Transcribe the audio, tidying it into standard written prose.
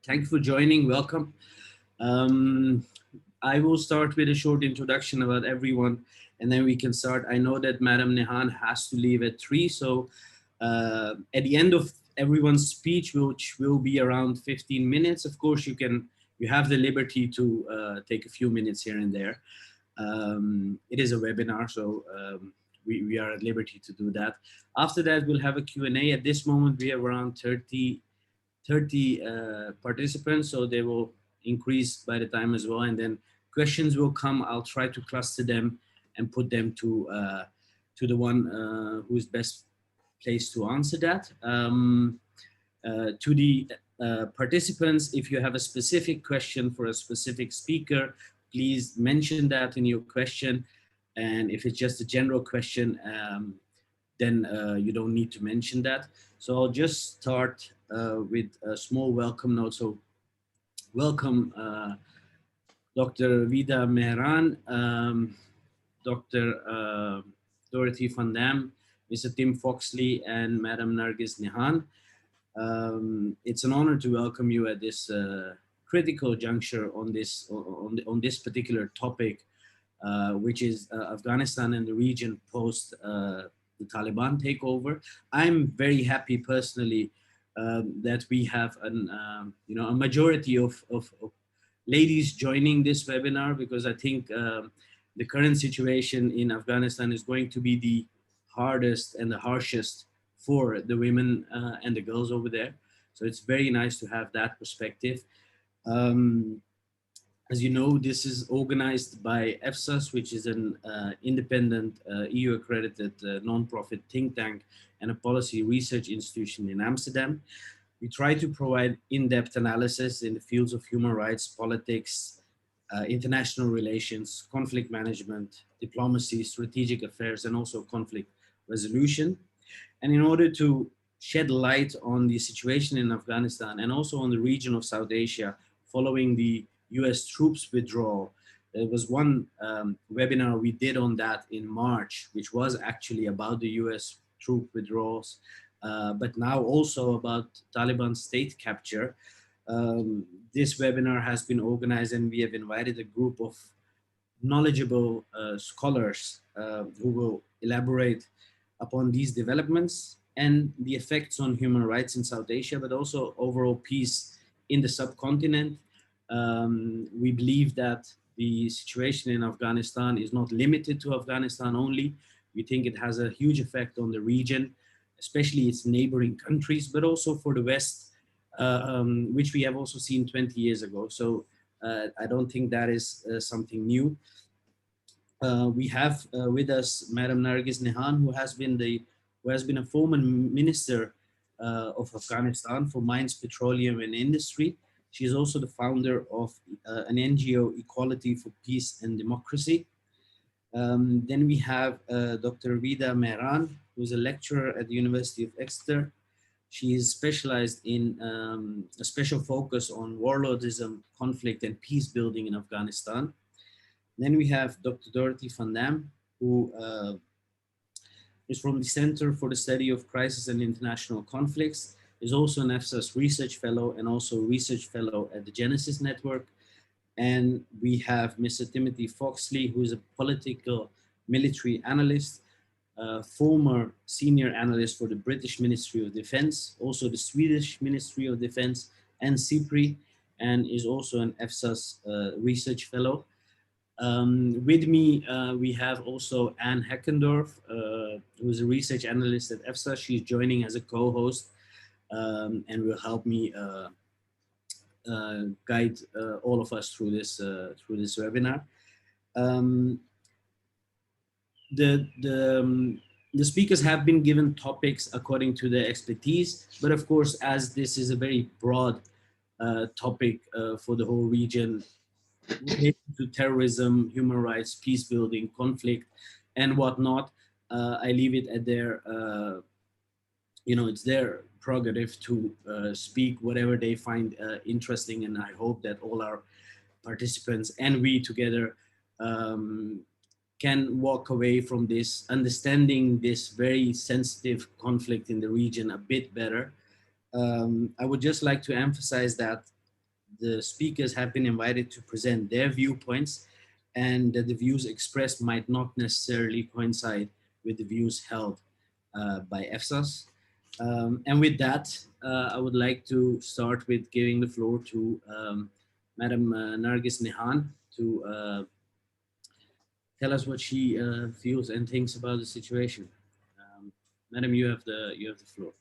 Thank you for joining. Welcome. Um, I will start with a short introduction about everyone, and then we can start. I know that Madam Nehan has to leave at 3, so at the end of everyone's speech, which will be around 15 minutes, of course, you have the liberty to take a few minutes here and there. It is a webinar, so we are at liberty to do that. After that, we'll have a Q&A. At this moment, we have around 30 participants, so they will increase by the time as well, and then questions will come. I'll try to cluster them and put them to the one who is best placed to answer that. To the participants, if you have a specific question for a specific speaker, please mention that in your question, and if it's just a general question, then you don't need to mention that. So I'll just start with a small welcome note. So welcome Dr. Vida Mehran, Dr. Dorothy van Dam, Mr. Tim Foxley, and Madam Nargis Nehan. It's an honor to welcome you at this critical juncture on this particular topic, which is Afghanistan and the region post the Taliban takeover. I'm very happy personally that we have a majority of ladies joining this webinar, because I think the current situation in Afghanistan is going to be the hardest and the harshest for the women and the girls over there. So it's very nice to have that perspective. As you know, this is organized by EFSAS, which is an independent EU-accredited non-profit think tank and a policy research institution in Amsterdam. We try to provide in-depth analysis in the fields of human rights, politics, international relations, conflict management, diplomacy, strategic affairs, and also conflict resolution. And in order to shed light on the situation in Afghanistan and also on the region of South Asia following the US troops withdrawal, there was one webinar we did on that in March, which was actually about the US troop withdrawals, but now also about Taliban state capture. This webinar has been organized, and we have invited a group of knowledgeable scholars who will elaborate upon these developments and the effects on human rights in South Asia, but also overall peace in the subcontinent. We believe that the situation in Afghanistan is not limited to Afghanistan only. We think it has a huge effect on the region, especially its neighboring countries, but also for the West, which we have also seen 20 years ago. So I don't think that is something new. We have with us Madam Nargis Nehan, who has been a former minister of Afghanistan for mines, petroleum, and industry. She is also the founder of an NGO, Equality for Peace and Democracy. Then we have Dr. Vida Mehran, who is a lecturer at the University of Exeter. She is specialized in a special focus on warlordism, conflict, and peace building in Afghanistan. Then we have Dr. Dorothy van Dam, who is from the Center for the Study of Crisis and International Conflicts, is also an EFSAS research fellow and also research fellow at the Genesis Network. And we have Mr. Timothy Foxley, who is a political military analyst, former senior analyst for the British Ministry of Defense, also the Swedish Ministry of Defense and CIPRI, and is also an EFSAS research fellow. With me, we have also Anne Heckendorf, who is a research analyst at EFSAS. She's joining as a co-host and will help me guide all of us through this webinar. The speakers have been given topics according to their expertise, but of course, as this is a very broad topic for the whole region, related to terrorism, human rights, peace building, conflict, and whatnot, I leave it at their, it's their prerogative to speak whatever they find interesting, and I hope that all our participants and we together can walk away from this understanding this very sensitive conflict in the region a bit better. I would just like to emphasize that The speakers have been invited to present their viewpoints, and that the views expressed might not necessarily coincide with the views held by EFSAS. And with that, I would like to start with giving the floor to Madam Nargis Nihan to tell us what she feels and thinks about the situation. Madam, you have the floor.